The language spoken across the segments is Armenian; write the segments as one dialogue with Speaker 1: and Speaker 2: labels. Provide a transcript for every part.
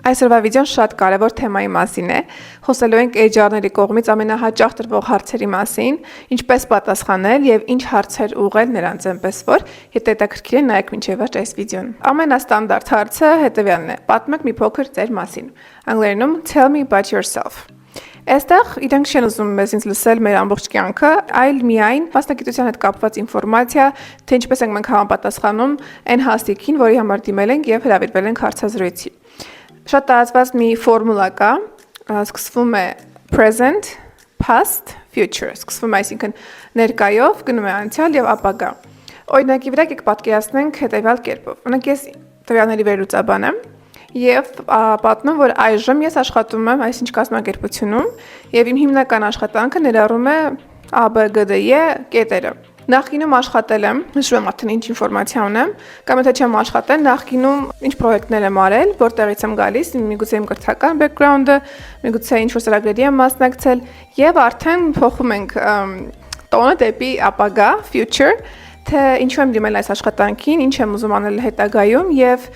Speaker 1: Այսօրվա վիդեոն շատ կարևոր թեմայի մասին է։ Խոսելու ենք HR-ների կողմից ամենահաճախ տրվող հարցերի մասին, ինչպես պատասխանել եւ ինչ հարցեր ուղղել նրանց, այնպես որ եթե հետաքրքիր է նայեք մինչեւ վերջ այս վիդեոն։ Ամենաստանդարտ հարցը հետեւյալն է. պատմեք մի փոքր ձեր մասին։ Անգլերենում tell me about yourself։ Այստեղ իրենք չեն ուզում մեզ ինձ լսել մեր ամբողջ կյանքը, այլ միայն մասնագիտության հետ կապված ինֆորմացիա, թե ինչպես ենք մենք համապատասխանում այն հասցեին, որի համար դիմել ենք եւ հրավիրվել ենք հարցազրույցի։ Շատ տարածված մի ֆորմուլա կա, սկսվում է present, past, future, սկսվում է այսինքն ներկայով, գնում է անցյալ եւ ապագա։ Օրինակի վրա եք պատկերացնենք հետեւյալ կերպով։ Օրինակ ես տվյալների վերլուծաբան եմ եւ պատմում, որ այժմ ես աշխատում եմ այսինչ կազմակերպությունում եւ իմ հիմնական աշխատանքը ներառում է ABGDE կետերը։ Նախկինում աշխատել եմ, նշում եմ արդեն ինչ ինֆորմացիա ունեմ, կամ եթե չեմ աշխատել, նախկինում ինչ պրոյեկտներ եմ արել, որտեղից եմ գալիս, միգուցե իմ կրթական բեքգրաունդը, միգուցե ինչ-որ ծրագրերի եմ մասնակցել եւ արդեն փոխում ենք տոնը դեպի ապագա, future, թե ինչու եմ դիմել այս աշխատանքին, ինչ եմ ուզում անել հետագայում եւ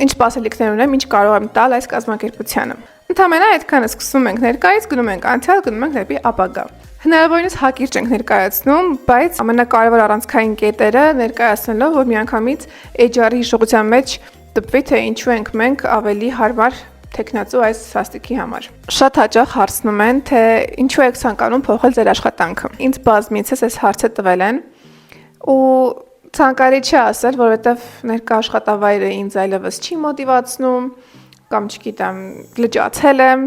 Speaker 1: ինչ սպասելիքներ ունեմ, ինչ կարող եմ տալ այս կազմակերպությանը։ Ընդհանրապես այդքանը սկսում ենք ներկայից, գնում ենք անցյալ, գնում ենք դեպի ապագա։ Հնարավորինս հակիրճ ենք ներկայացնում, բայց ամենակարևոր առանցքային կետերը ներկայացնելով, որ միանգամից HR-ի հիշողության մեջ տպվի, թե ինչու ենք մենք ավելի հարմար տեխնացու այս սաստիկի համար։ Շատ հաճախ հարցնում են, թե ինչու եք ցանկանում փոխել ձեր աշխատանքը։ Ինձ բազմիցս այս հարցը տվել են ու ցանկալի չի ասել, որովհետև ներկա աշխատավայրը ինձ այլևս չի մոտիվացնում կամ չգիտեմ, լճացել եմ։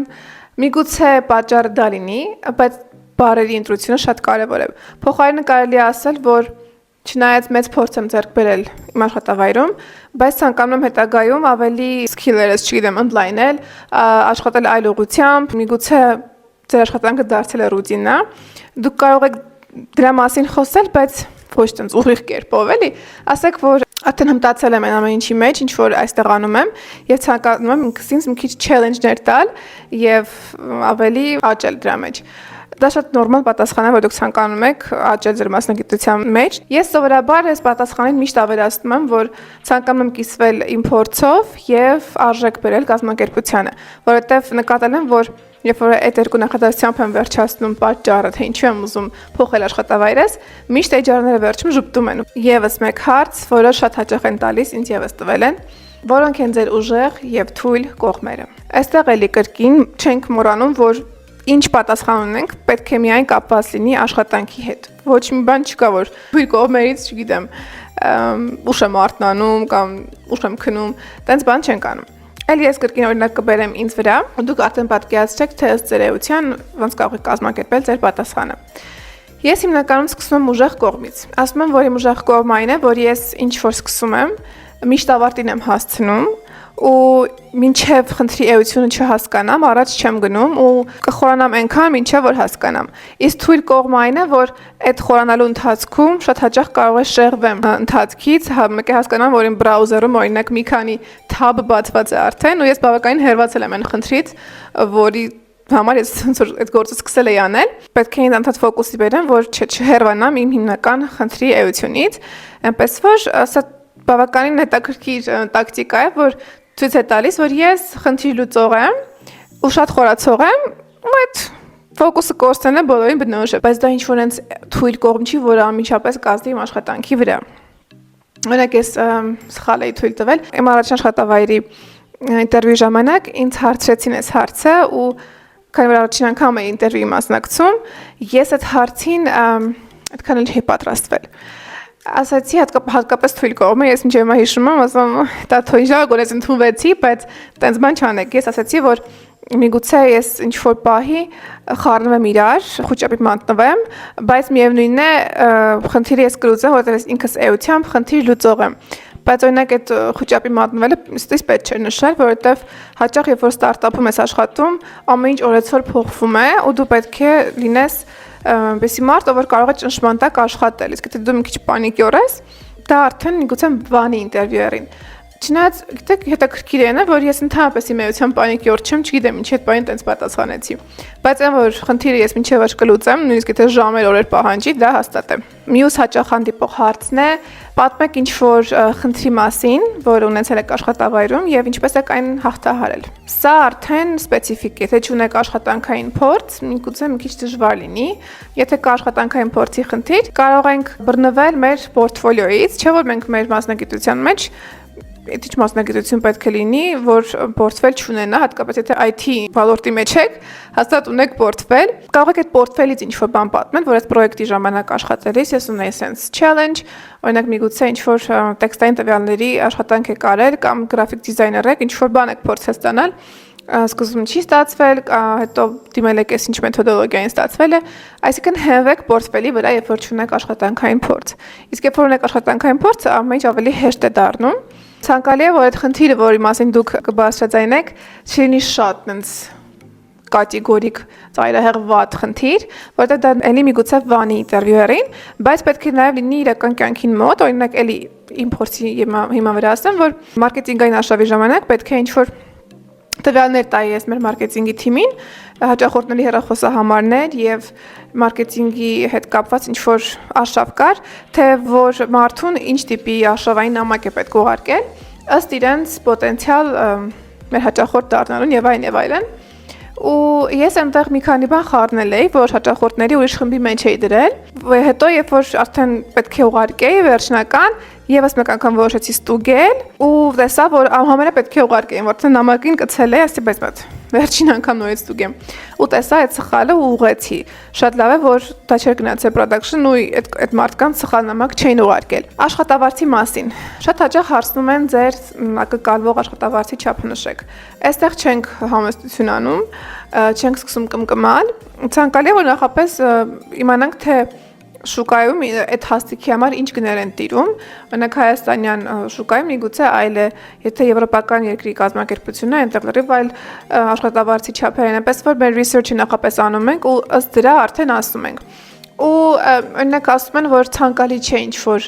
Speaker 1: Միգուցե պատճառը դա լինի, բայց բարերի ընտրությունը շատ կարևոր է։ Փոխարենը կարելի է ասել, որ չնայած մեծ փորձ եմ ձեռք բերել իմ աշխատավայրում, բայց ցանկանում եմ հետագայում ավելի skills-երս, չգիտեմ, ընդլայնել, աշխատել այլ ուղղությամբ, միգուցե ձեր աշխատանքը դարձել է ռուտինա։ Դուք կարող եք դրա մասին խոսել, բայց ոչ տենց ուղիղ կերպով, էլի։ Ասեք, որ արդեն հմտացել եմ ամեն ինչի մեջ, ինչ որ այստեղ անում եմ, եւ ցանկանում եմ ինքսինս մի քիչ challenge-ներ տալ եւ ավելի աճել դրա մեջ։ Դա շատ նորմալ պատասխան է, որ դուք ցանկանում եք աճել ձեր մասնագիտության մեջ։ Ես սովորաբար այս պատասխանին միշտ ավելացնում եմ, որ ցանկանում եմ կիսվել իմ փորձով եւ արժեք բերել կազմակերպությանը, որովհետեւ նկատել եմ, որ երբ որ այդ երկու նախադասությամբ եմ վերջացնում պատճառը, թե ինչու եմ ուզում փոխել աշխատավայրս, միշտ HR-ները վերջում ժպտում են։ Եվս մեկ հարց, որը շատ հաճախ են տալիս, ինձ եւս տվել են, որոնք են ձեր ուժեղ եւ թույլ կողմերը։ Այստեղ էլի կրկին չենք մոռանում, որ ինչ պատասխան ունենք, պետք է միայն կապված լինի աշխատանքի հետ։ Ոչ մի բան չկա, որ թույլ կողմերից, չգիտեմ, ուշ եմ արթնանում կամ ուշ եմ քնում, տենց բան չենք անում։ Այլ ես կրկին օրինակ կբերեմ ինձ վրա, դուք արդեն պատկերացրեք, թե ըստ ձեր էության ոնց կարող եք կազմակերպել ձեր պատասխանը։ Ես հիմնականում սկսում եմ ուժեղ կողմից։ Ասում եմ, որ իմ ուժեղ կողմը այն է, որ ես ինչ որ սկսում եմ, միշտ ավարտին եմ հասցնում ու մինչև խնդրի էությունը չհասկանամ, առաջ չեմ գնում ու կխորանամ այնքան, մինչև որ հասկանամ։ Իսկ թույլ կողմը այն է, որ այդ խորանալու ընթացքում շատ հաճախ կարող է շեղվեմ ընթացքից, մեկ է հասկանամ, որ իմ բրաուզերում օրինակ մի քանի tab բացված է արդեն ու ես բավականին հերվածել եմ այն խնդրից, որի համար ես այդ գործը սկսել էի անել։ Պետք է ինձ ֆոկուսի բերեմ, որ չհերվանամ իմ հիմնական խնդրի էությունից, այնպես որ սա բավականին հետաքրքիր տակտիկա է, որ ցույց է տալիս, որ ես խնդիր լուծող եմ ու շատ խորացող եմ, ու այդ ֆոկուսը կորցնելն է բոլորին բնորոշ է, բայց դա ինչ-որ այնց թույլ կողմ չի, որը անմիջապես կազդի իմ աշխատանքի վրա։ Օրինակ ես սխալ էի թույլ տվել, իմ առաջին աշխատավայրի ինտերվյուի ժամանակ ինձ հարցրեցին այս հարցը ու քանի որ առաջին անգամ էի ինտերվյուի մասնակցում, ես այդ հարցին այդքան էլ չէի պատրաստվել։ Ասացի հատկապես թույլ կողմը, ես մինչև հիմա հիշում եմ, ասում դա թույլ գոնես ընդունվեցի, բայց տենց բան չանեք։ Ես ասացի, որ միգուցե ես ինչ-որ պահի խառնվեմ իրար, խոճապի մատնվեմ, բայց միևնույնն է, խնդիրը ես կլուծեմ, որովհետև ես ինքս էությամբ խնդիր լուծող եմ։ Բայց օրինակ այդ խոճապի մատնվելը ստից պետք չէ նշել, որովհետև հաճախ երբ որ ստարտափում ես աշխատում, ամեն ինչ օրեցօր փոխվում է ու դու պետք է լինես բեսի մարդ, ով կարող է ճնշման տակ աշխատել, իսկ եթե դու մի քիչ պանիկյոր ես, դա արդեն միգուցե բանի ինտերվյուերին։ Չնայած, գիտեք, հետաքրքիր է, որ ես ընդհանրապես իմեյության պանիկյոր չեմ, չգիտեմ ինչ այդ բանին տենց պատասխանեցի։ Բայց այն որ խնդիրը ես մինչև աջ կլուծեմ, նույնիսկ եթե ժամեր օրեր պահանջի, դա հաստատ է։ Մյուս հաճախ հանդիպող հարցն է, պատմեք ինչ որ խնդրի մասին, որ ունեցել եք աշխատավայրում եւ ինչպես եք այն հաղթահարել։ Սա արդեն սպეციფიկ է, եթե չունեք աշխատանքային փորձ, միգուցե մի քիչ դժվար լինի։ Եթե կա աշխատանքային փորձի խնդիր, կարող ենք բռնվել մեր պորտֆոլիոից, չէ՞ որ մենք մեր մասնագիտության մեջ Ինչ մասնագիտություն պետք է լինի, որ պորտֆել չունենա, հատկապես եթե IT ոլորտի մեջ եք, հաստատ ունեք պորտֆել։ Կարող եք այդ պորտֆելից ինչ-որ բան պատմել, որ այս պրոյեկտի ժամանակ աշխատելիս ես ունեի sense challenge, օրինակ միգուցե ինչ-որ տեքստային տվյալների աշխատանք եք արել կամ գրաֆիկ դիզայներ եք, ինչ-որ բան եք փորձել ստանալ, սկզբում չի ստացվել, հետո դիմել եք այս ինչ մեթոդոլոգիային ստացվել է, այսինքն հենվեք պորտֆելի վրա, երբ որ չունեք աշխատանքային փորձ։ Իսկ երբ որ ունեք աշխատանքային փորձ, ամեն ինչ ավելի հեշտ է դառնում։ Ցանկալի է, որ այդ խնդիրը, որի մասին դուք կբարձրաձայնեք, չլինի շատ այնց կատեգորիկ ծայրահեղված խնդիր, որտեղ դա էլի միգուցե վանի ինտերվյուերին, բայց պետք է նաև լինի իրական կյանքին մոտ, օրինակ էլի իմ փորձի հիմա վրա ասեմ, որ մարքեթինգային արշավի ժամանակ պետք է ինչ-որ տվյալներ տայի ես մեր մարքեթինգի թիմին, հաճախորդների հեռախոսահամարներ եւ մարքեթինգի հետ կապված ինչ-որ արշավ կար, թե որ մարդուն ինչ տիպի արշավային նամակ է պետք ուղարկել, ըստ իրենց պոտենցիալ մեր հաճախորդ դառնալուն եւ այլն։ Ու ես այնտեղ մի քանի բան խառնել էի, որ հաճախորդների ուրիշ խմբի մեջ էի դրել, հետո երբ որ արդեն պետք է ուղարկեի վերջնական, եւս մեկ անգամ որոշեցի ստուգել ու տեսա, որ ամենը պետք է ուղարկեին, որտեղ նամակին կցել է, ասի բայց վերջին անգամ նույնից ստուգեմ։ Ու տեսա այդ սխալը ու ուղղեցի։ Շատ լավ է, որ դա չէր գնացել production ու այդ մարդկանց սխալ նամակ չէին ուղարկել։ Աշխատավարձի մասին։ Շատ հաճախ հարցնում են ձեր ակնկալվող աշխատավարձի չափը նշեք։ Այստեղ չենք համեստություն անում, չենք սկսում կմկմալ։ Ցանկալի է, որ նախապես իմանանք, թե շուկայում այդ հաստիքի համար ինչ գներ են տիրում, օրինակ հայաստանյան շուկայում միգուցե այլ է, եթե եվրոպական երկրի կազմակերպությունն է, այնտեղ լրիվ այլ աշխատավարձի չափեր են, այնպես որ մեր research-ը նախապես անում ենք ու ըստ դրա արդեն ասում ենք։ Ու օրինակ ասում են, որ ցանկալի չէ ինչ-որ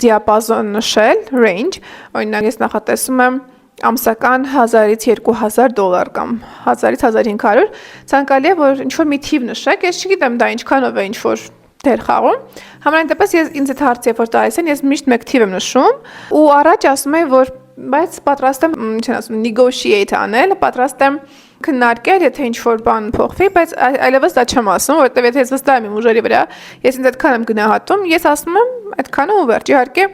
Speaker 1: դիապազոն նշել, range, օրինակ ես նախատեսում եմ ամսական $1000-2000 կամ $1000-1500, ցանկալի է, որ ինչ-որ մի թիվ նշեք, ես չգիտեմ դա ինչքանով է ինչ-որ դեր խաղում։ Համենայն դեպս ես ինձ այդ հարցը երբ որ տալիս են, ես միշտ մեկ թիվ եմ նշում ու առաջ ասում եմ, որ բայց պատրաստ եմ, ինչ են ասում, negotiate անել, պատրաստ եմ քննարկել, եթե ինչ-որ բան փոխվի, բայց այլևս դա չեմ ասում, որովհետև եթե ես վստահ եմ իմ ուժերի վրա, ես ինձ այդքան եմ գնահատում, ես ասում եմ այդքանը ու վերջ։ Իհարկե,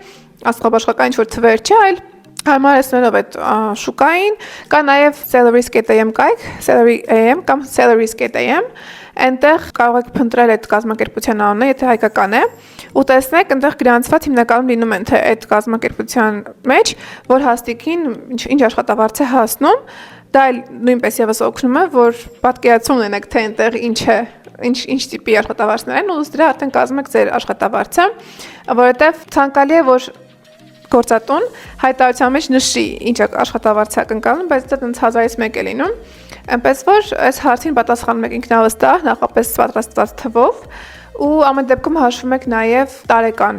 Speaker 1: աստղաբաշխական ինչ-որ թվեր չէ, այլ հարմարեցնելով այդ շուկային, կա նաև salaries.am կայք, salary.am կամ salaries.am, այնտեղ կարող եք փնտրել այդ կազմակերպության անունը, եթե հայկական է, ու տեսնեք, այնտեղ գրանցված հիմնականում լինում են թե այդ կազմակերպության մեջ, որ հաստիկին ինչ աշխատավարձ է հասնում, դա նույնպես եւս օգնում է, որ պատկերացում ունենեք, թե այնտեղ ինչ է, ինչ տիպի աշխատավարձներ են, ու դրա արդեն կազմեք ձեր աշխատավարձը, որովհետեւ ցանկալի է, որ գործատուն հայտարարության մեջ նշի ինչ աշխատավարձ է ակնկալում, բայց դա տենց 1000-ից 1 է լինում։ Այնպես որ այս հարցին պատասխանում եք ինքնավստահ, նախապես պատրաստված թվով ու ամեն դեպքում հաշվում եք նաև տարեկան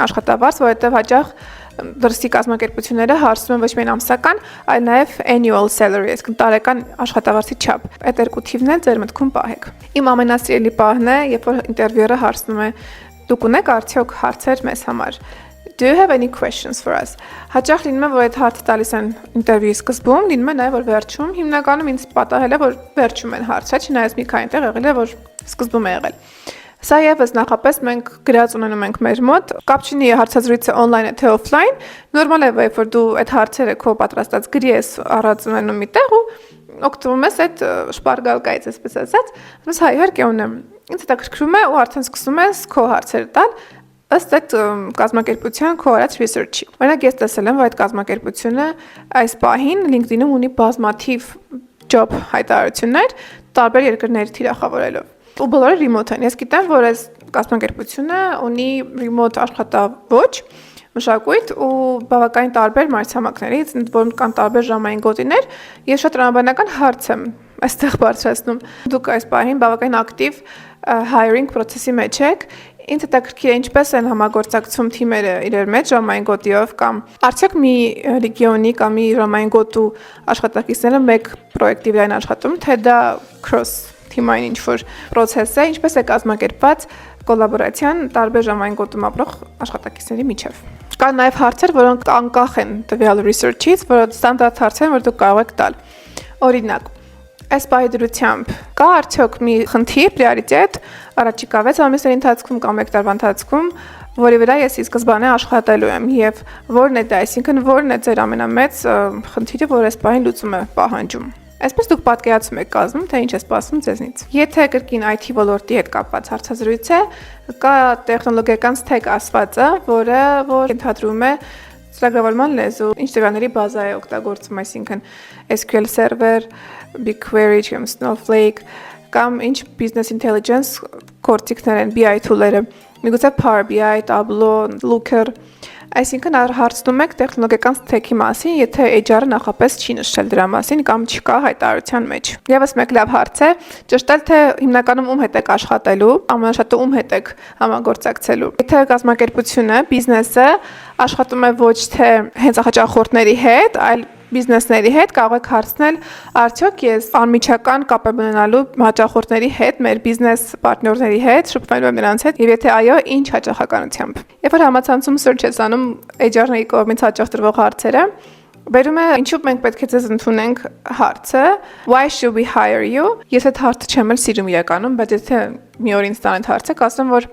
Speaker 1: աշխատավարձ, որովհետև հաճախ դրսի կազմակերպությունները հարցնում են ոչ միայն ամսական, այլ նաև annual salary, այսինքն տարեկան աշխատավարձի չափ։ Այդ երկու թիվն էլ ձեր մտքում պահեք։ Իմ ամենասիրելի պահն է, երբ որ ինտերվյուերը հարցնում է դուք ունեք արդյոք հարցեր մեզ համար։ Do you have any questions for us? Հաճախ լինում է, որ այդ հարցը տալիս են ինտերվյուի սկզբում, լինում է նաև որ վերջում, հիմնականում ինձ պատահել է, որ վերջում են հարցը, չնայած մի քանի տեղ եղել է, որ սկզբում է եղել։ Սա եւս նախապես մենք գրած ունենում ենք մեր մոտ, կապ չունի հարցազրույցը on-line է թե off-line, նորմալ է, որ դու այդ հարցերը քո պատրաստած գրի ես առած ունենում մի տեղ ու օգտվում ես այդ շպարգալկայից, այսպես ասած, ասես հայ իհարկե ունեմ։ Ինձ հետաքրքրում է ու արդեն սկսում ես քո հարցերը տալ ըստ այդ կազմակերպության քո արած research-ի։ Օրինակ ես տեսել եմ, որ այդ կազմակերպությունը այս պահին LinkedIn-ում ունի բազմաթիվ job հայտարարություններ տարբեր երկրների թիրախավորելով։ Ու բոլորը remote են։ Ես գիտեմ, որ այս կազմակերպությունը ունի remote աշխատավոճ, մշակույթ ու բավականին տարբեր մայրցամաքներից, որոնք կան տարբեր ժամային գոտիներ, ես շատ տրամաբանական հարց եմ այստեղ բարձրացնում։ Դուք այս պահին բավականին ակտիվ hiring process-ի մեջ եք, Ինձ հետաքրքիր է ինչպես են համագործակցում թիմերը իրար մեջ ժամային գոտիով կամ արդյոք մի ռեգիոնի կամ մի ժամային գոտու աշխատակիցները մեկ պրոյեկտի վրա են աշխատում, թե դա cross թիմային ինչ-որ process է, ինչպես է կազմակերպված կոլաբորացիան տարբեր ժամային գոտում ապրող աշխատակիցների միջև։ Կան նաև հարցեր, որոնք անկախ են տվյալ research-ից, որոնք ստանդարտ հարցեր են, որ դուք կարող եք տալ։ Օրինակ, այս բայդրությամբ կա արդյոք մի խնդիր պրիորիտետ առաջիկա 6 ամիսների ընթացքում կամ 1 տարվա ընթացքում, որի վրա ես ի սկզբանե աշխատելու եմ եւ որն է դա, այսինքն որն է ձեր ամենամեծ խնդիրը, որ այս բանը լուծում է պահանջում։ Այսպես դուք պատկերացում եք կազմում, թե ինչ է սպասվում ձեզնից։ Եթե կրկին IT ոլորտի հետ կապված հարցազրույց է, կա տեխնոլոգիական stack ասվածը, որը ընդհանրում է ծրագրավորման լեզու, ինչ տվյալների բազա է օգտագործում, այսինքն SQL Server, BigQuery, Snowflake կամ ինչ business intelligence գործիքներ են, BI tool-երը, միգուցե Power BI, Tableau, Looker, այսինքն հարցնում եք տեխնոլոգիական stack-ի մասին, եթե HR-ը նախապես չի նշել դրա մասին կամ չկա հայտարարության մեջ։ Եվս մեկ լավ հարց է, ճշտել թե հիմնականում ում հետ եք աշխատելու, ամենաշատը ում հետ եք համագործակցելու։ Եթե կազմակերպությունը, բիզնեսը աշխատում է ոչ թե հենց հաճախորդների հետ, այլ բիզնեսների հետ, կարող եք հարցնել, արդյոք ես անմիջական կապ եմ ունենալու հաճախորդների հետ, մեր բիզնես պարտներների հետ, շփվելու եմ նրանց հետ, եւ եթե այո, ինչ հաճախականությամբ։ Երբ որ համացանցում search ես անում HR-ների կողմից հաճախ տրվող հարցերը, բերում է ինչու մենք պետք է ձեզ ընդունենք հարցը, why should we hire you։ Ես այդ հարցը չեմ էլ սիրում իրականում, բայց եթե մի օր ինձ տան այդ հարցը, կասեմ, որ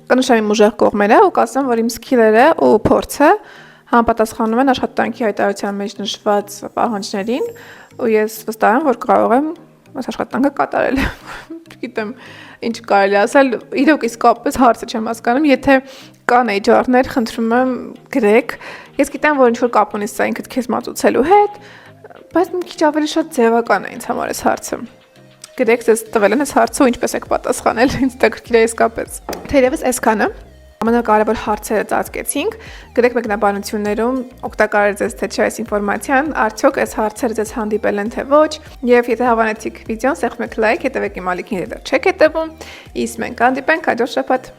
Speaker 1: կնշեմ իմ ուժեղ կողմերը ու կասեմ, որ իմ skills-երը ու փորձը համապատասխանում են աշխատանքի հայտարարության մեջ նշված պահանջներին ու ես վստահ եմ, որ կարող եմ այս աշխատանքը կատարել։ Չգիտեմ, ինչ կարելի ասել, իրոք իսկապես հարցը չեմ հասկանում, եթե կան HR-ներ, խնդրում եմ գրեք։ Ես գիտեմ, որ ինչ-որ կապ ունի սա ինքդ քեզ մատուցելու հետ, բայց մի քիչ ավելի շատ ձևական է ինձ համար այս հարցը։ Գրեք, ձեզ տվել են այս հարցը ու ինչպես եք պատասխանել, ինձ հետաքրքիր է իսկապես։ Թերևս այսքանը ամենակարևոր հարցերը ծածկեցինք, գրեք մեկնաբանություններում օգտակար է ձեզ թե չէ այս ինֆորմացիան, արդյոք այս հարցերը ձեզ հանդիպել են թե ոչ, եւ եթե հավանեցիք վիդեոն, սեղմեք լայք, հետեւեք իմ ալիքին, եթե չեք հետևում, իսկ մենք հանդիպենք հաջորդ շաբաթ։